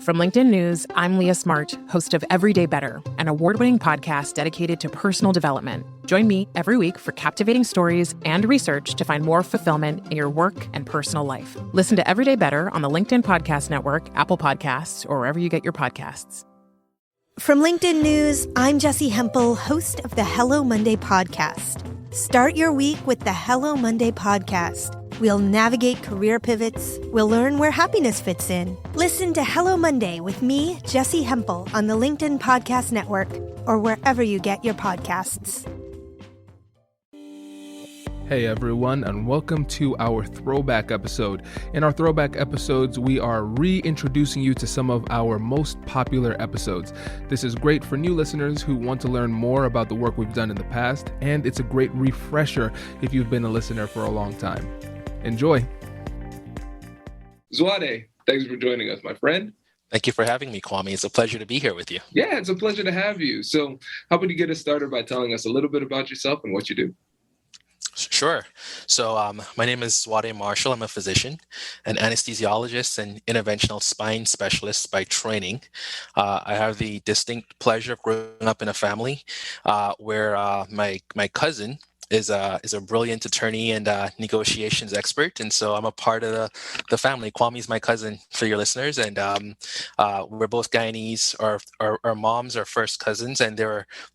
From LinkedIn News, I'm Leah Smart, host of Everyday Better, an award-winning podcast dedicated to personal development. Join me every week for captivating stories and research to find more fulfillment in your work and personal life. Listen to Everyday Better on the LinkedIn Podcast Network, Apple Podcasts, or wherever you get your podcasts. From LinkedIn News, I'm Jessie Hempel, host of the Hello Monday podcast. Start your week with the Hello Monday podcast. We'll navigate career pivots. We'll learn where happiness fits in. Listen to Hello Monday with me, Jessie Hempel, on the LinkedIn Podcast Network or wherever you get your podcasts. Hey everyone, and welcome to our Throwback episode. In our Throwback episodes, we are reintroducing you to some of our most popular episodes. This is great for new listeners who want to learn more about the work we've done in the past, and it's a great refresher if you've been a listener for a long time. Enjoy. Zwade, thanks for joining us, my friend. Thank you for having me, Kwame. It's a pleasure to be here with you. Yeah, it's a pleasure to have you. So how about you get us started by telling us a little bit about yourself and what you do? Sure. So my name is Zwade Marshall. I'm a physician, an anesthesiologist, and interventional spine specialist by training. I have the distinct pleasure of growing up in a family where my cousin is a brilliant attorney and negotiations expert, and so I'm a part of the family. Kwame's my cousin for your listeners, and we're both Guyanese. Our moms are first cousins, and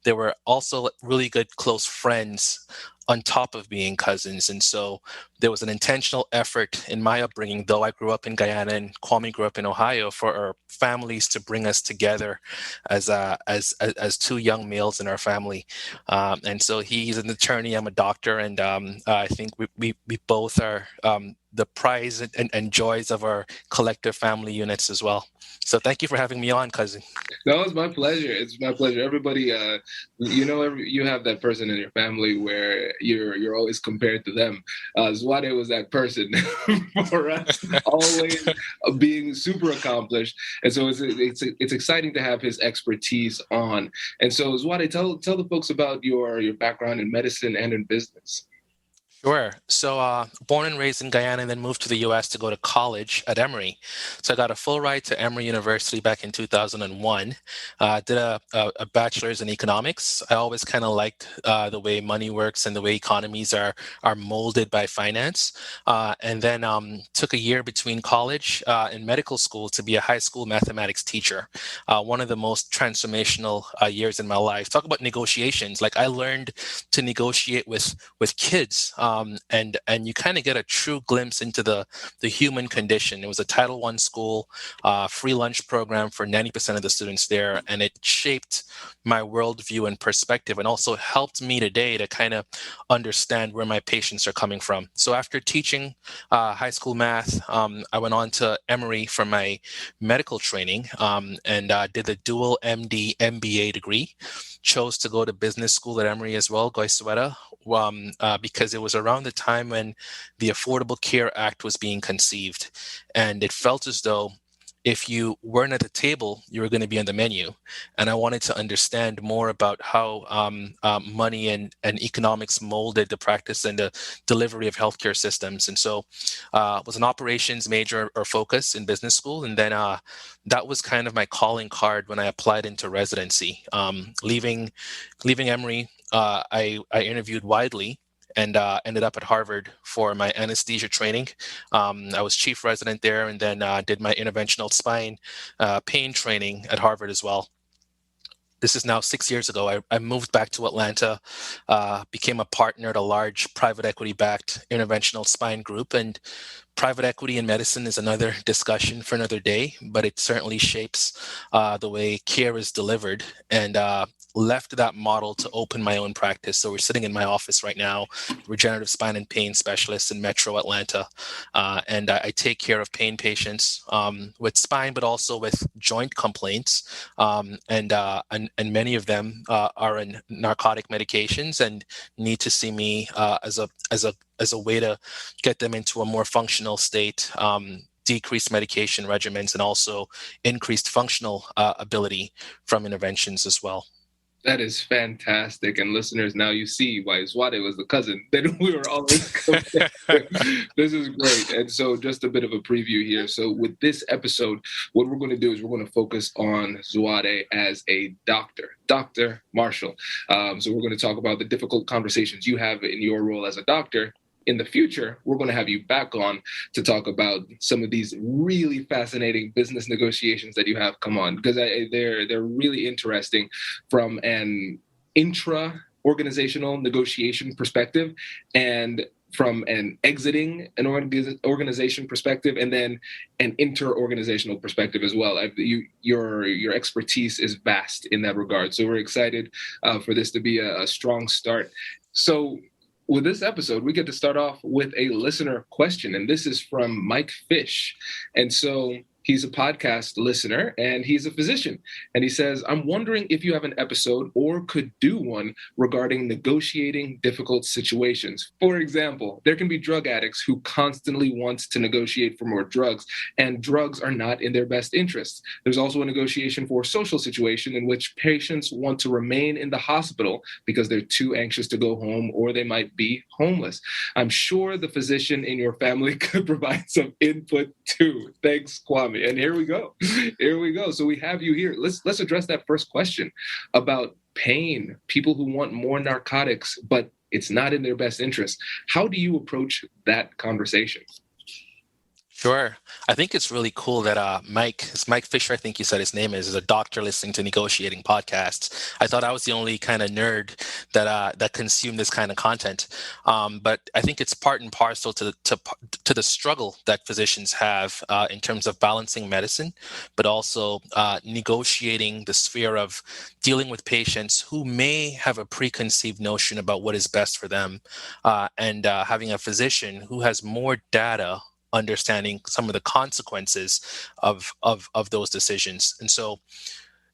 they were also really good close friends on top of being cousins. And so there was an intentional effort in my upbringing, though I grew up in Guyana and Kwame grew up in Ohio, for our families to bring us together as two young males in our family. And so he's an attorney, I'm a doctor, and I think we both are the prize and joys of our collective family units as well. So thank you for having me on, cousin. No, it's my pleasure. It's my pleasure. Everybody, you have that person in your family where you're always compared to them. Zwade was that person for us, always being super accomplished. And so it's exciting to have his expertise on. And so Zwade, tell the folks about your background in medicine and in business. Sure. So born and raised in Guyana and then moved to the U.S. to go to college at Emory. So I got a full ride to Emory University back in 2001. Did a bachelor's in economics. I always kind of liked the way money works and the way economies are molded by finance. And then took a year between college and medical school to be a high school mathematics teacher. One of the most transformational years in my life. Talk about negotiations. Like I learned to negotiate with kids. And you kind of get a true glimpse into the human condition. It was a Title I school, free lunch program for 90% of the students there, and it shaped my worldview and perspective, and also helped me today to kind of understand where my patients are coming from. So after teaching high school math, I went on to Emory for my medical training and did the dual MD MBA degree. Chose to go to business school at Emory as well, Zwade, because it was around the time when the Affordable Care Act was being conceived. And it felt as though if you weren't at the table, you were going to be on the menu. And I wanted to understand more about how money and economics molded the practice and the delivery of healthcare systems. And so was an operations major or focus in business school. And then that was kind of my calling card when I applied into residency. Leaving Emory, I interviewed widely and ended up at Harvard for my anesthesia training. I was chief resident there, and then did my interventional spine pain training at Harvard as well. This is now 6 years ago. I moved back to Atlanta, became a partner at a large private equity-backed interventional spine group. And private equity in medicine is another discussion for another day, but it certainly shapes the way care is delivered, and left that model to open my own practice. So we're sitting in my office right now, regenerative spine and pain specialist in Metro Atlanta. And I take care of pain patients with spine, but also with joint complaints. And many of them are in narcotic medications and need to see me as a way to get them into a more functional state, decreased medication regimens, and also increased functional ability from interventions as well. That is fantastic. And listeners, now you see why Zwade was the cousin that we were always compared. This is great. And so just a bit of a preview here. So with this episode, what we're going to do is we're going to focus on Zwade as a doctor, Dr. Marshall. So we're going to talk about the difficult conversations you have in your role as a doctor. In the future, we're going to have you back on to talk about some of these really fascinating business negotiations that you have come on, because they're really interesting from an intra-organizational negotiation perspective, and from an exiting an organization perspective, and then an inter-organizational perspective as well. Your expertise is vast in that regard. So we're excited for this to be a strong start. So with this episode, we get to start off with a listener question, and this is from Mike Fish. And so he's a podcast listener, and he's a physician. And he says, I'm wondering if you have an episode or could do one regarding negotiating difficult situations. For example, there can be drug addicts who constantly want to negotiate for more drugs, and drugs are not in their best interests. There's also a negotiation for a social situation in which patients want to remain in the hospital because they're too anxious to go home, or they might be homeless. I'm sure the physician in your family could provide some input too. Thanks, Kwame. And here we go. So we have you here. Let's address that first question about pain, people who want more narcotics, but it's not in their best interest. How do you approach that conversation? Sure. I think it's really cool that Mike Fisher, I think you said his name is a doctor listening to negotiating podcasts. I thought I was the only kind of nerd that consumed this kind of content. But I think it's part and parcel to the struggle that physicians have in terms of balancing medicine, but also negotiating the sphere of dealing with patients who may have a preconceived notion about what is best for them, and having a physician who has more data, understanding some of the consequences of those decisions. And so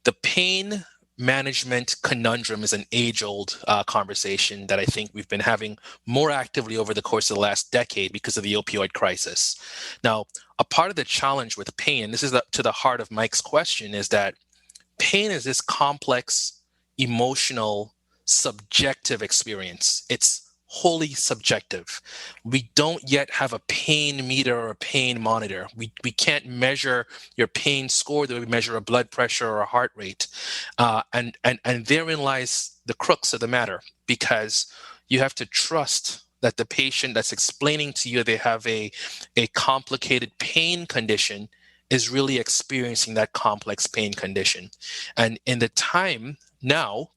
the pain management conundrum is an age-old conversation that I think we've been having more actively over the course of the last decade because of the opioid crisis. Now, a part of the challenge with pain, this is to the heart of Mike's question, is that pain is this complex, emotional, subjective experience. It's wholly subjective. We don't yet have a pain meter or a pain monitor. We can't measure your pain score the way we measure a blood pressure or a heart rate. And therein lies the crux of the matter, because you have to trust that the patient that's explaining to you they have a complicated pain condition is really experiencing that complex pain condition. And in the time now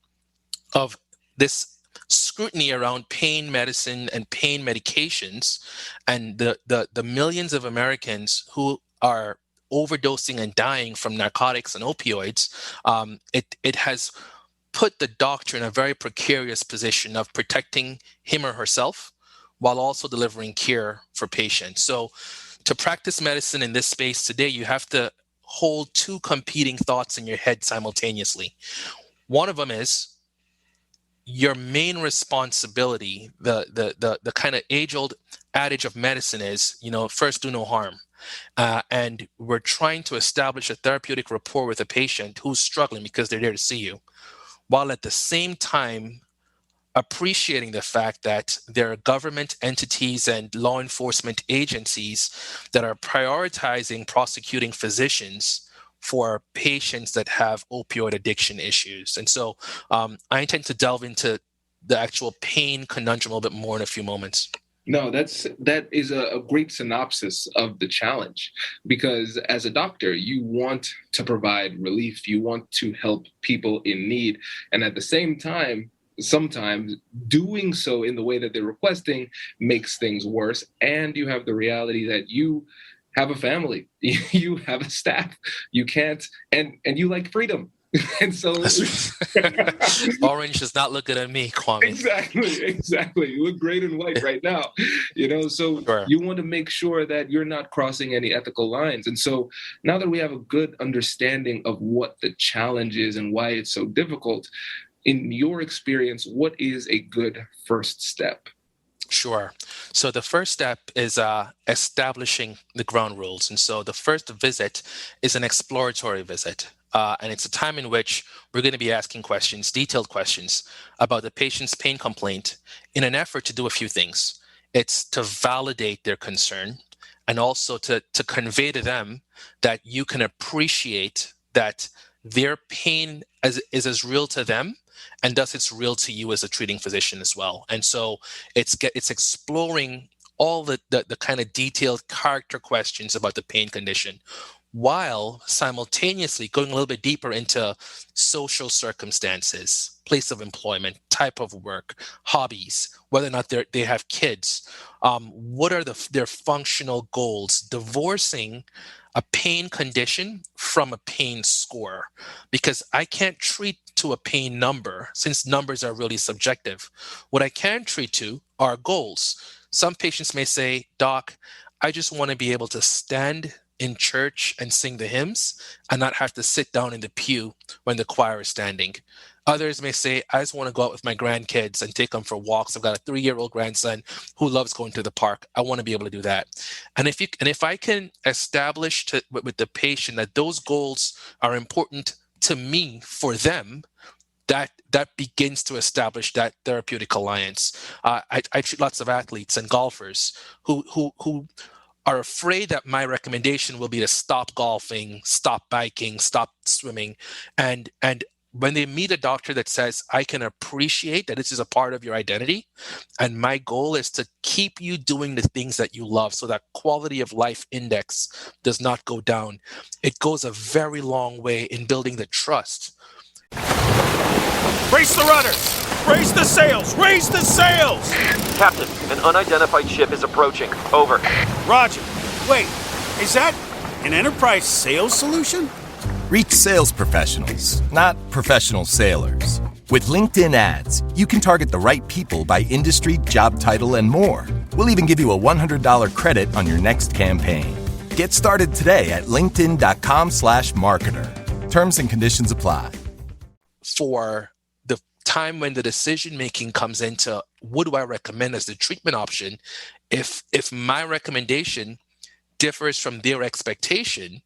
of this scrutiny around pain medicine and pain medications, and the millions of Americans who are overdosing and dying from narcotics and opioids, it has put the doctor in a very precarious position of protecting him or herself while also delivering care for patients. So to practice medicine in this space today, you have to hold two competing thoughts in your head simultaneously. One of them is your main responsibility, the kind of age-old adage of medicine is, first do no harm. And we're trying to establish a therapeutic rapport with a patient who's struggling because they're there to see you, while at the same time appreciating the fact that there are government entities and law enforcement agencies that are prioritizing prosecuting physicians for patients that have opioid addiction issues. And so I intend to delve into the actual pain conundrum a little bit more in a few moments. No, that is a great synopsis of the challenge, because as a doctor, you want to provide relief. You want to help people in need. And at the same time, sometimes doing so in the way that they're requesting makes things worse. And you have the reality that you have a family, you have a staff, you can't, and you like freedom. And so orange does not look good at me, Kwame. Exactly. You look great in white right now. So sure. You want to make sure that you're not crossing any ethical lines. And so now that we have a good understanding of what the challenge is and why it's so difficult, in your experience, what is a good first step? Sure. So the first step is establishing the ground rules. And so the first visit is an exploratory visit. And it's a time in which we're going to be asking questions, detailed questions about the patient's pain complaint in an effort to do a few things. It's to validate their concern and also to convey to them that you can appreciate that their pain is as real to them, and thus it's real to you as a treating physician as well. And so it's exploring all the kind of detailed character questions about the pain condition, while simultaneously going a little bit deeper into social circumstances, place of employment, type of work, hobbies, whether or not they have kids, what are their functional goals, divorcing a pain condition from a pain score, because I can't treat to a pain number since numbers are really subjective. What I can treat to are goals. Some patients may say, Doc, I just want to be able to stand in church and sing the hymns and not have to sit down in the pew when the choir is standing. Others may say, I just want to go out with my grandkids and take them for walks. I've got a 3-year-old grandson who loves going to the park. I want to be able to do that. And if I can establish with the patient that those goals are important to me for them, that begins to establish that therapeutic alliance. I treat lots of athletes and golfers who are afraid that my recommendation will be to stop golfing, stop biking, stop swimming, and when they meet a doctor that says, I can appreciate that this is a part of your identity, and my goal is to keep you doing the things that you love so that quality of life index does not go down, it goes a very long way in building the trust. Brace the rudders! Raise the sails! Raise the sails! Captain, an unidentified ship is approaching. Over. Roger. Wait, is that an enterprise sales solution? Reach sales professionals, not professional sailors. With LinkedIn ads, you can target the right people by industry, job title, and more. We'll even give you a $100 credit on your next campaign. Get started today at linkedin.com/marketer. Terms and conditions apply. For the time when the decision-making comes into what do I recommend as the treatment option, if my recommendation differs from their expectation,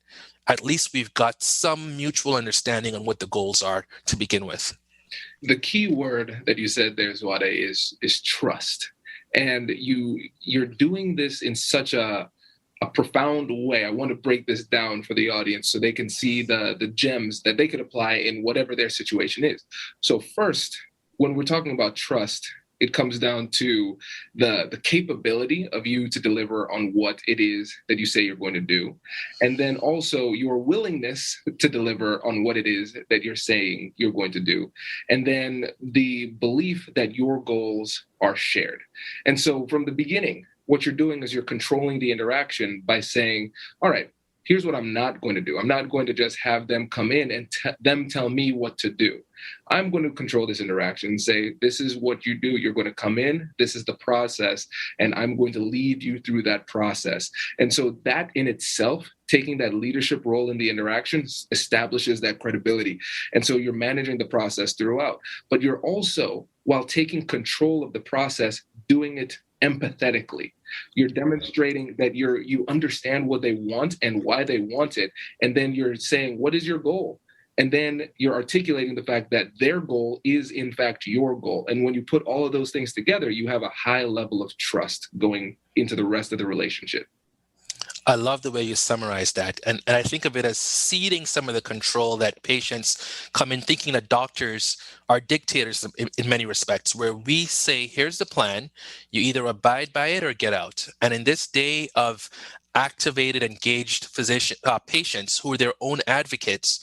at least we've got some mutual understanding on what the goals are to begin with. The key word that you said there, Zwade, is trust. And you're doing this in such a profound way. I want to break this down for the audience so they can see the gems that they could apply in whatever their situation is. So first, when we're talking about trust, it comes down to the capability of you to deliver on what it is that you say you're going to do. And then also your willingness to deliver on what it is that you're saying you're going to do. And then the belief that your goals are shared. And so from the beginning, what you're doing is you're controlling the interaction by saying, all right, here's what I'm not going to do. I'm not going to just have them come in and them tell me what to do. I'm going to control this interaction and say, this is what you do. You're going to come in. This is the process. And I'm going to lead you through that process. And so that in itself, taking that leadership role in the interaction establishes that credibility. And so you're managing the process throughout. But you're also, while taking control of the process, doing it empathetically. You're demonstrating that you understand what they want and why they want it. And then you're saying, what is your goal? And then you're articulating the fact that their goal is, in fact, your goal. And when you put all of those things together, you have a high level of trust going into the rest of the relationship. I love the way you summarize that. And I think of it as ceding some of the control that patients come in thinking that doctors are dictators in many respects, where we say, here's the plan, you either abide by it or get out. And in this day of activated, engaged patients who are their own advocates,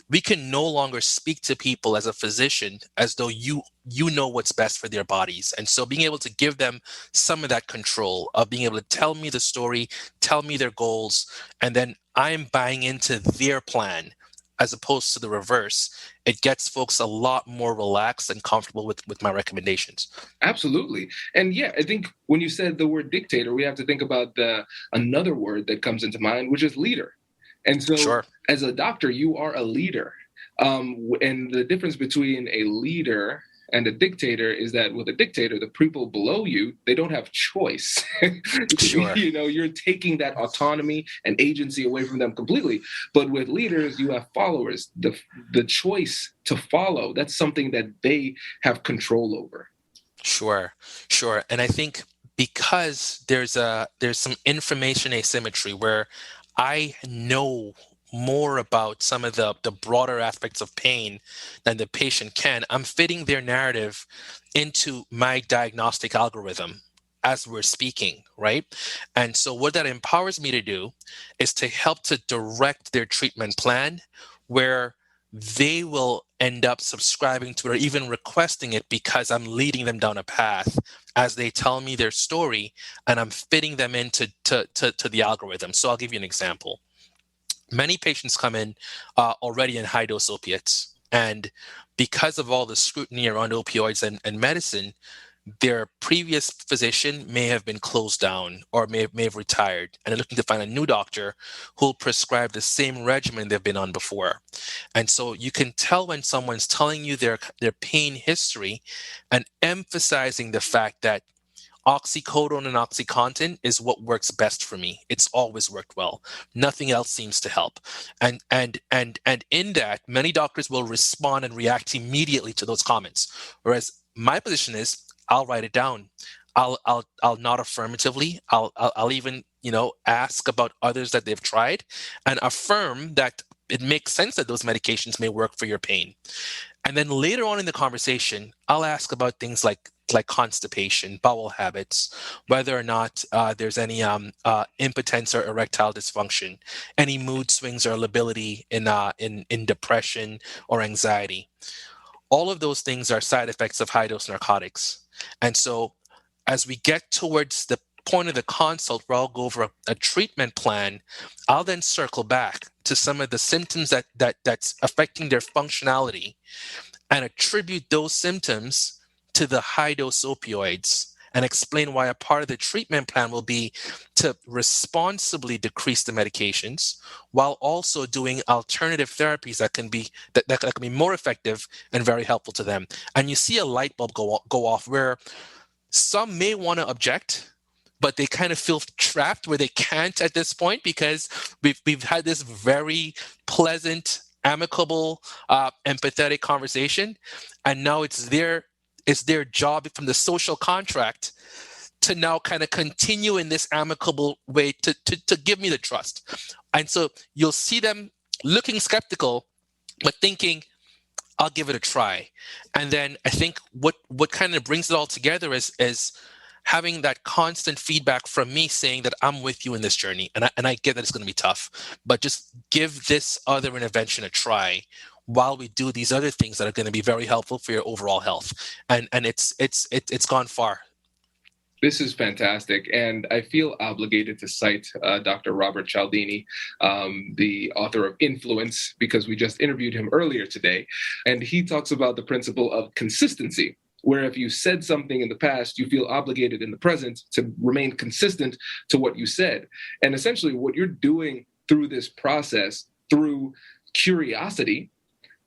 we can no longer speak to people as a physician as though you know what's best for their bodies. And so being able to give them some of that control of being able to tell me the story, tell me their goals, and then I'm buying into their plan as opposed to the reverse, it gets folks a lot more relaxed and comfortable with my recommendations. Absolutely. And yeah, I think when you said the word dictator, we have to think about another word that comes into mind, which is leader. And so Sure. As a doctor, you are a leader. And the difference between a leader and a dictator is that with a dictator, the people below you, they don't have choice. Sure. You're taking that autonomy and agency away from them completely. But with leaders, you have followers. The choice to follow, that's something that they have control over. Sure. And I think because there's some information asymmetry where I know more about some of the broader aspects of pain than the patient can, I'm fitting their narrative into my diagnostic algorithm as we're speaking, right? And so what that empowers me to do is to help to direct their treatment plan where they will end up subscribing to it or even requesting it because I'm leading them down a path as they tell me their story and I'm fitting them into to the algorithm. So I'll give you an example. Many patients come in already in high-dose opiates, and because of all the scrutiny around opioids and medicine, their previous physician may have been closed down or may have retired, and they're looking to find a new doctor who'll prescribe the same regimen they've been on before. And so you can tell when someone's telling you their pain history and emphasizing the fact that oxycodone and OxyContin is what works best for me. It's always worked well. Nothing else seems to help. And in that, many doctors will respond and react immediately to those comments. Whereas my position is, I'll write it down. I'll nod affirmatively. I'll even ask about others that they've tried and affirm that it makes sense that those medications may work for your pain. And then later on in the conversation, I'll ask about things like constipation, bowel habits, whether or not there's any impotence or erectile dysfunction, any mood swings or lability in depression or anxiety. All of those things are side effects of high-dose narcotics. And so as we get towards the point of the consult where I'll go over a treatment plan, I'll then circle back to some of the symptoms that's affecting their functionality and attribute those symptoms to the high-dose opioids and explain why a part of the treatment plan will be to responsibly decrease the medications while also doing alternative therapies that can be more effective and very helpful to them. And you see a light bulb go off where some may want to object, but they kind of feel trapped where they can't at this point because we've had this very pleasant, amicable, empathetic conversation, and now it's their job from the social contract to now kind of continue in this amicable way to give me the trust. And so you'll see them looking skeptical, but thinking, I'll give it a try. And then I think what kind of brings it all together is having that constant feedback from me saying that I'm with you in this journey. And I get that it's going to be tough, but just give this other intervention a try while we do these other things that are going to be very helpful for your overall health. And it's gone far. This is fantastic. And I feel obligated to cite Dr. Robert Cialdini, the author of Influence, because we just interviewed him earlier today. And he talks about the principle of consistency, where if you said something in the past, you feel obligated in the present to remain consistent to what you said. And essentially what you're doing through this process, through curiosity,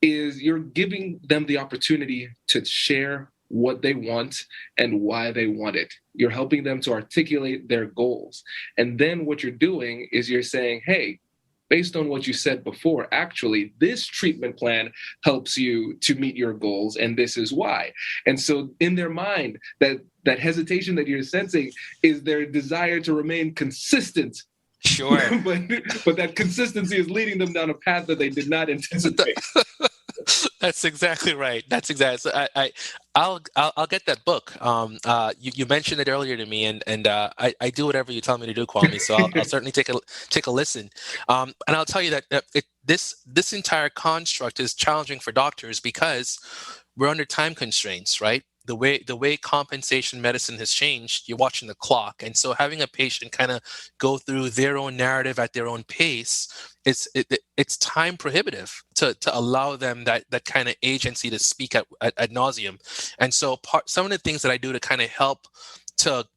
is you're giving them the opportunity to share what they want and why they want it. You're helping them to articulate their goals. And then what you're doing is you're saying, hey, based on what you said before, actually, this treatment plan helps you to meet your goals, and this is why. And so in their mind, that hesitation that you're sensing is their desire to remain consistent. Sure. but that consistency is leading them down a path that they did not anticipate. That's exactly right. That's exactly. So I'll get that book. You mentioned it earlier to me, and I do whatever you tell me to do, Kwame. So I'll certainly take a listen. And I'll tell you that this entire construct is challenging for doctors because we're under time constraints, right? The way compensation medicine has changed, you're watching the clock, and so having a patient kind of go through their own narrative at their own pace, it's time prohibitive to allow them that kind of agency to speak ad nauseum. And so some of the things that I do to kind of help to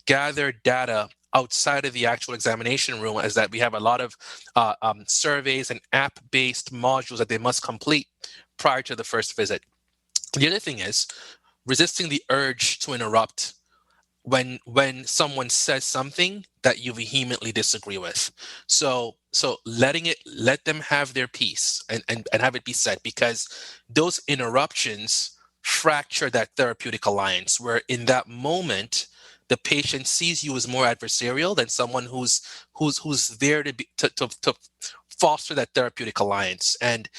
gather data outside of the actual examination room is that we have a lot of surveys and app-based modules that they must complete prior to the first visit. The other thing is resisting the urge to interrupt when someone says something that you vehemently disagree with. So let them have their piece and have it be said, because those interruptions fracture that therapeutic alliance, where in that moment the patient sees you as more adversarial than someone who's there to foster that therapeutic alliance. And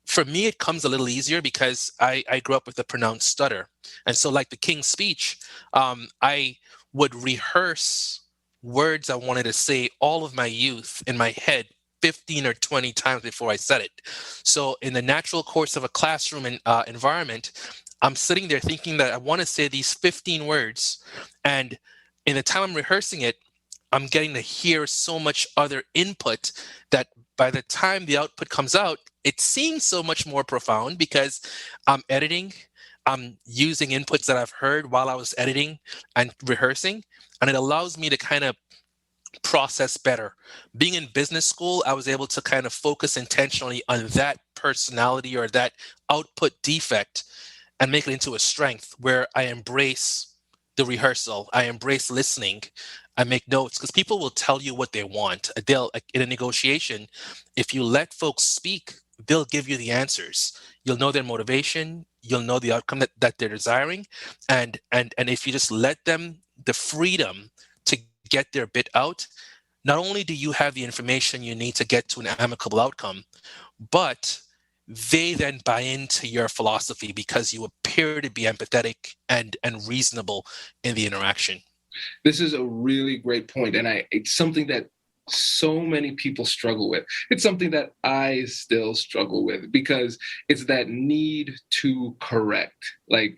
for me, it comes a little easier because I grew up with a pronounced stutter. And so, like the King's Speech, I would rehearse words I wanted to say all of my youth in my head 15 or 20 times before I said it. So, in the natural course of a classroom environment, I'm sitting there thinking that I want to say these 15 words. And in the time I'm rehearsing it, I'm getting to hear so much other input that by the time the output comes out, it seems so much more profound because I'm editing, I'm using inputs that I've heard while I was editing and rehearsing, and it allows me to kind of process better. Being in business school, I was able to kind of focus intentionally on that personality or that output defect and make it into a strength where I embrace the rehearsal, I embrace listening, I make notes, because people will tell you what they want. They'll, like, in a negotiation, if you let folks speak, they'll give you the answers. You'll know their motivation, you'll know the outcome that they're desiring, and if you just let them the freedom to get their bit out, not only do you have the information you need to get to an amicable outcome, but they then buy into your philosophy because you appear to be empathetic and reasonable in the interaction. This is a really great point, and it's something that so many people struggle with. It's something that I still struggle with because it's that need to correct. Like,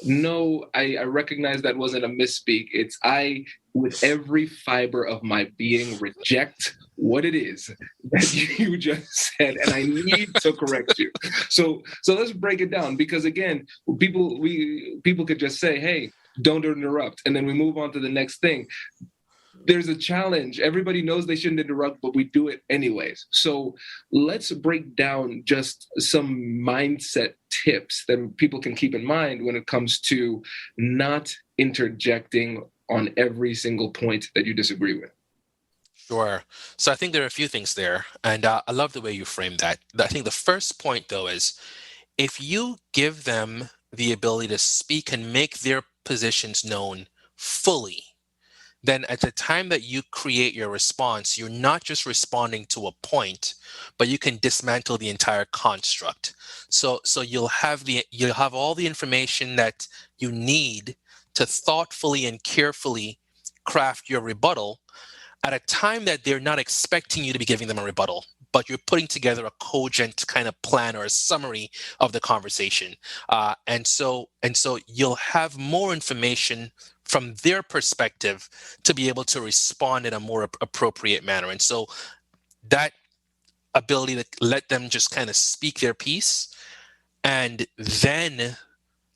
no, I recognize that wasn't a misspeak. It's I, with every fiber of my being, reject what it is that you just said, and I need to correct you. So let's break it down, because again, people could just say, hey, don't interrupt, and then we move on to the next thing. There's a challenge. Everybody knows they shouldn't interrupt, but we do it anyways. So let's break down just some mindset tips that people can keep in mind when it comes to not interjecting on every single point that you disagree with. Sure. So I think there are a few things there, and I love the way you frame that. I think the first point, though, is if you give them the ability to speak and make their positions known fully, then at the time that you create your response, you're not just responding to a point, but you can dismantle the entire construct. So you'll have all the information that you need to thoughtfully and carefully craft your rebuttal at a time that they're not expecting you to be giving them a rebuttal, but you're putting together a cogent kind of plan or a summary of the conversation. And so you'll have more information from their perspective to be able to respond in a more appropriate manner. And so that ability to let them just kind of speak their piece, and then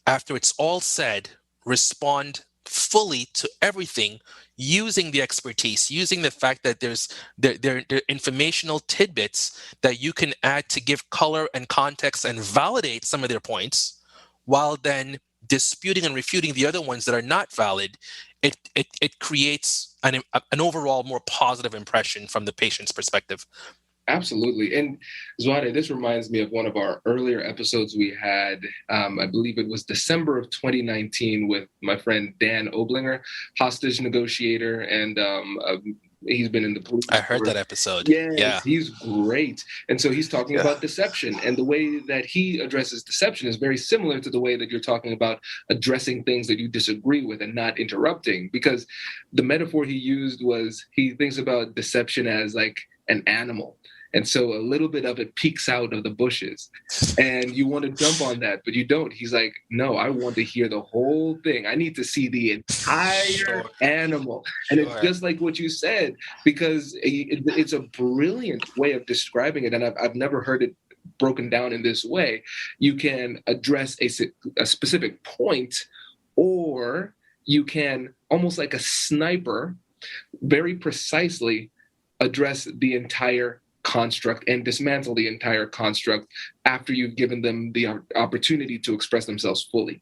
after it's all said, respond fully to everything using the expertise, using the fact that there are informational tidbits that you can add to give color and context and validate some of their points, while then disputing and refuting the other ones that are not valid. It creates an overall more positive impression from the patient's perspective. Absolutely. And Zwade, this reminds me of one of our earlier episodes we had, I believe it was December of 2019, with my friend Dan Oblinger, hostage negotiator, and he's been in the police. I heard that episode. Yes, yeah. He's great. And so he's talking about deception, and the way that he addresses deception is very similar to the way that you're talking about addressing things that you disagree with and not interrupting, because the metaphor he used was, he thinks about deception as like an animal. And so a little bit of it peeks out of the bushes, and you want to jump on that, but you don't. He's like, no, I want to hear the whole thing. I need to see the entire animal. And it's just like what you said, because it's a brilliant way of describing it. And I've never heard it broken down in this way. You can address a specific point, or you can, almost like a sniper, very precisely address the entire construct and dismantle the entire construct after you've given them the opportunity to express themselves fully.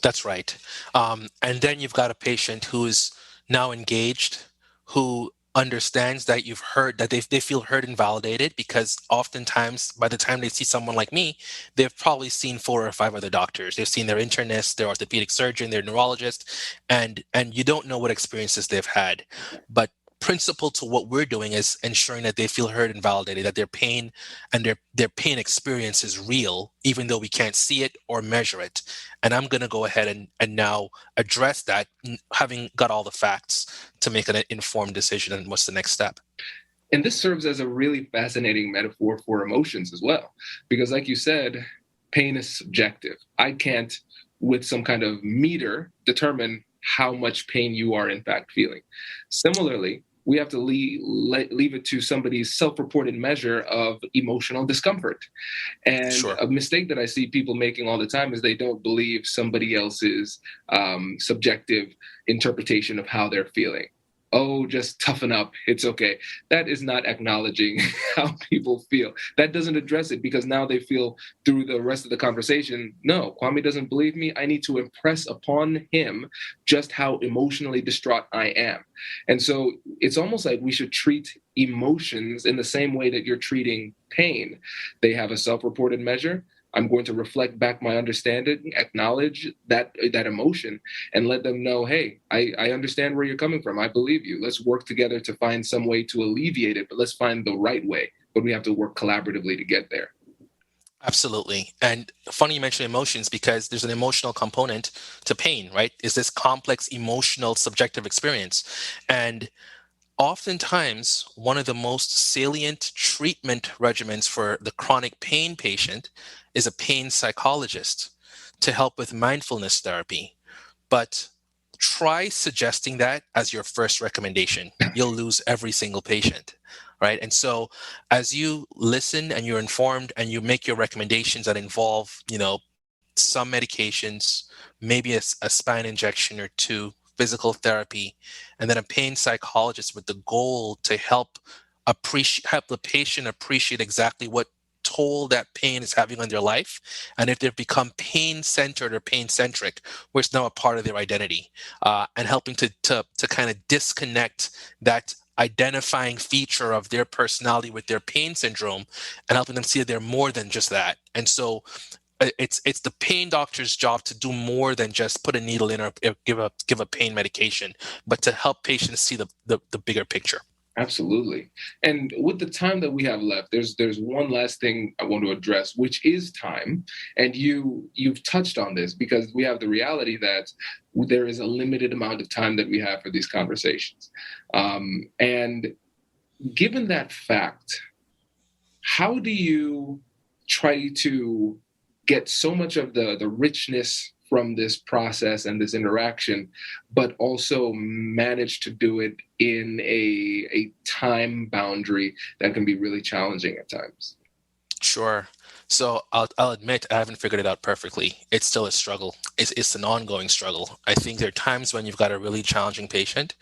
That's right. And then you've got a patient who is now engaged, who understands that you've heard, that they feel heard and validated, because oftentimes by the time they see someone like me, they've probably seen 4 or 5 other doctors. They've seen their internist, their orthopedic surgeon, their neurologist, and you don't know what experiences they've had. But principal to what we're doing is ensuring that they feel heard and validated, that their pain and their pain experience is real, even though we can't see it or measure it. And I'm going to go ahead and now address that, having got all the facts to make an informed decision on what's the next step. And this serves as a really fascinating metaphor for emotions as well, because like you said, pain is subjective. I can't, with some kind of meter, determine how much pain you are in fact feeling. Similarly, we have to leave it to somebody's self-reported measure of emotional discomfort. And Sure. A mistake that I see people making all the time is they don't believe somebody else's subjective interpretation of how they're feeling. Oh, just toughen up. It's okay. That is not acknowledging how people feel. That doesn't address it, because now they feel through the rest of the conversation, no, Kwame doesn't believe me. I need to impress upon him just how emotionally distraught I am. And so it's almost like we should treat emotions in the same way that you're treating pain. They have a self-reported measure. I'm going to reflect back my understanding, acknowledge that emotion, and let them know, hey, I understand where you're coming from. I believe you. Let's work together to find some way to alleviate it, but let's find the right way. But we have to work collaboratively to get there. Absolutely. And funny you mention emotions, because there's an emotional component to pain, right? Is this complex emotional subjective experience. And oftentimes, one of the most salient treatment regimens for the chronic pain patient is a pain psychologist to help with mindfulness therapy. But try suggesting that as your first recommendation. You'll lose every single patient, right? And so as you listen and you're informed and you make your recommendations that involve, some medications, maybe a spine injection or 2, physical therapy, and then a pain psychologist with the goal to help the patient appreciate exactly what toll that pain is having on their life, and if they've become pain-centered or pain-centric, where it's now a part of their identity, and helping to kind of disconnect that identifying feature of their personality with their pain syndrome, and helping them see that they're more than just that. And so it's the pain doctor's job to do more than just put a needle in or give a pain medication, but to help patients see the bigger picture. Absolutely. And with the time that we have left, there's one last thing I want to address, which is time. And you've touched on this, because we have the reality that there is a limited amount of time that we have for these conversations. And given that fact, how do you try to get so much of the richness from this process and this interaction, but also manage to do it in a time boundary that can be really challenging at times? Sure. So I'll admit I haven't figured it out perfectly. It's still a struggle. It's an ongoing struggle. I think there are times when you've got a really challenging patient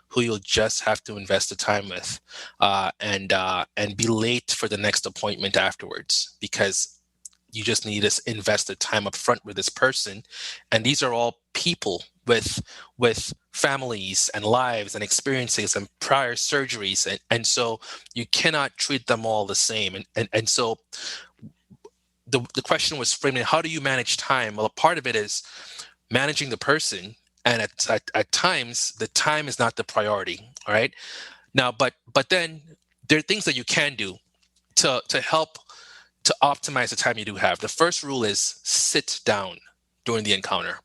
who you'll just have to invest the time with, and be late for the next appointment afterwards, because you just need to invest the time up front with this person. And these are all people with families and lives and experiences and prior surgeries. And so you cannot treat them all the same. And so the question was framed in, how do you manage time? Well, a part of it is managing the person. And at times, the time is not the priority. All right. Now, but then there are things that you can do to help to optimize the time you do have. The first rule is sit down during the encounter.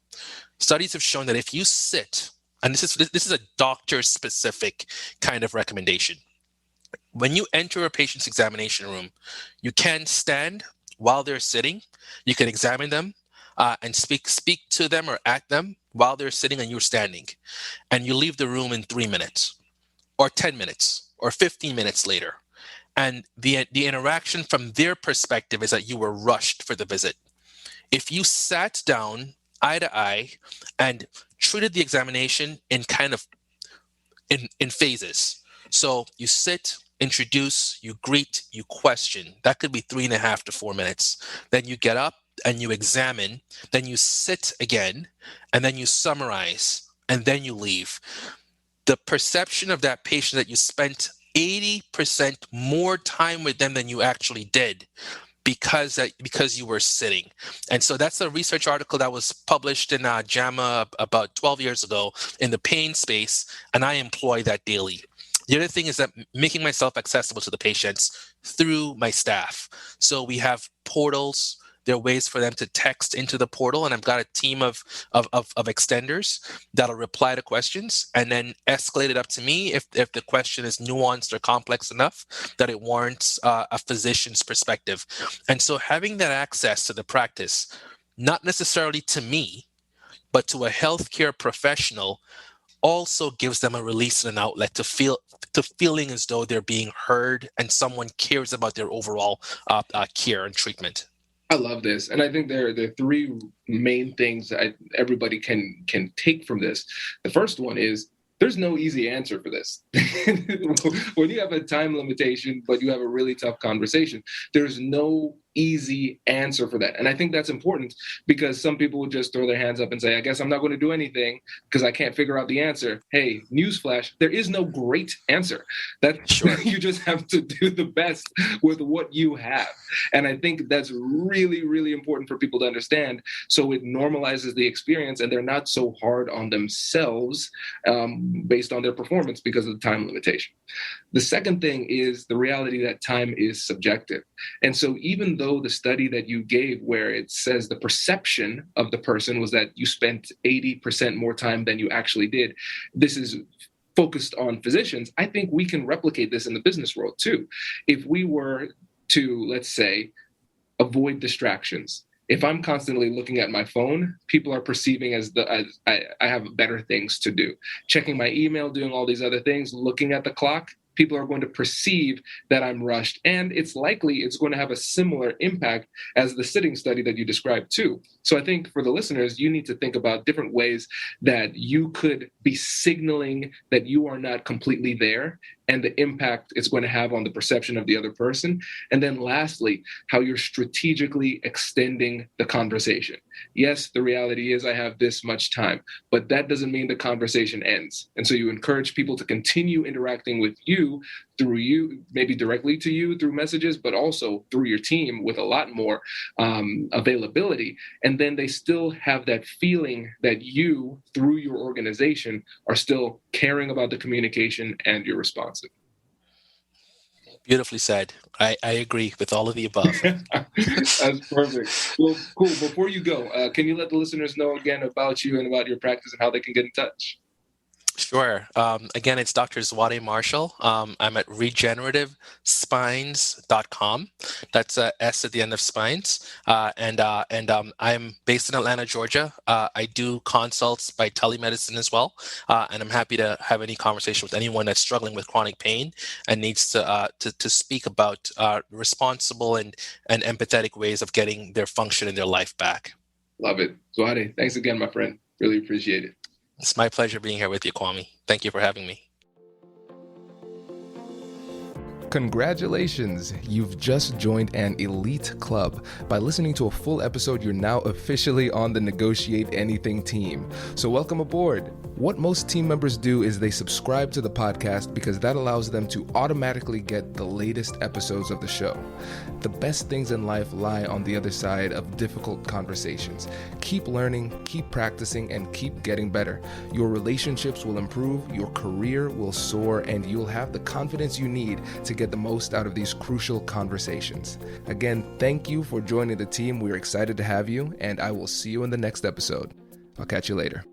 Studies have shown that if you sit, and this is a doctor-specific kind of recommendation. When you enter a patient's examination room, you can stand while they're sitting. You can examine them and speak to them or at them while they're sitting and you're standing. And you leave the room in 3 minutes or 10 minutes or 15 minutes later. And the interaction from their perspective is that you were rushed for the visit. If you sat down eye to eye and treated the examination in kind of in phases. So you sit, introduce, you greet, you question. That could be 3.5 to 4 minutes. Then you get up and you examine, then you sit again, and then you summarize, and then you leave. The perception of that patient that you spent 80% more time with them than you actually did because you were sitting. And so that's a research article that was published in JAMA about 12 years ago in the pain space, and I employ that daily. The other thing is that making myself accessible to the patients through my staff. So we have portals. There are ways for them to text into the portal, and I've got a team of extenders that'll reply to questions and then escalate it up to me if the question is nuanced or complex enough that it warrants a physician's perspective. And so having that access to the practice, not necessarily to me, but to a healthcare professional, also gives them a release and an outlet to feeling as though they're being heard and someone cares about their overall care and treatment. I love this. And I think there are three main things that everybody can take from this. The first one is there's no easy answer for this. When you have a time limitation, but you have a really tough conversation, there's no easy answer for that. And I think that's important because some people would just throw their hands up and say, I guess I'm not going to do anything because I can't figure out the answer. Hey, newsflash, there is no great answer. Sure. You just have to do the best with what you have. And I think that's really, really important for people to understand. So it normalizes the experience and they're not so hard on themselves based on their performance because of the time limitation. The second thing is the reality that time is subjective. And so even though the study that you gave where it says the perception of the person was that you spent 80% more time than you actually did, this is focused on physicians. I think we can replicate this in the business world too. If we were to, let's say, avoid distractions. If I'm constantly looking at my phone, people are perceiving as I have better things to do. Checking my email, doing all these other things, looking at the clock, people are going to perceive that I'm rushed. And it's likely it's going to have a similar impact as the sitting study that you described too. So I think for the listeners, you need to think about different ways that you could be signaling that you are not completely there and the impact it's going to have on the perception of the other person. And then lastly, how you're strategically extending the conversation. Yes, the reality is I have this much time, but that doesn't mean the conversation ends. And so you encourage people to continue interacting with you through you, maybe directly to you through messages, but also through your team with a lot more availability. And then they still have that feeling that you, through your organization, are still caring about the communication and your response. Beautifully said. I agree with all of the above. That's perfect. Well, cool. Before you go, can you let the listeners know again about you and about your practice and how they can get in touch? Sure. Again, it's Dr. Zwade Marshall. I'm at regenerativeспines.com. That's a S at the end of spines. And I'm based in Atlanta, Georgia. I do consults by telemedicine as well. And I'm happy to have any conversation with anyone that's struggling with chronic pain and needs to speak about responsible and empathetic ways of getting their function in their life back. Love it. Zwade, thanks again, my friend. Really appreciate it. It's my pleasure being here with you, Kwame. Thank you for having me. Congratulations! You've just joined an elite club. By listening to a full episode, you're now officially on the Negotiate Anything team. So welcome aboard. What most team members do is they subscribe to the podcast because that allows them to automatically get the latest episodes of the show. The best things in life lie on the other side of difficult conversations. Keep learning, keep practicing, and keep getting better. Your relationships will improve, your career will soar, and you'll have the confidence you need to get the most out of these crucial conversations. Again, thank you for joining the team. We're excited to have you, and I will see you in the next episode. I'll catch you later.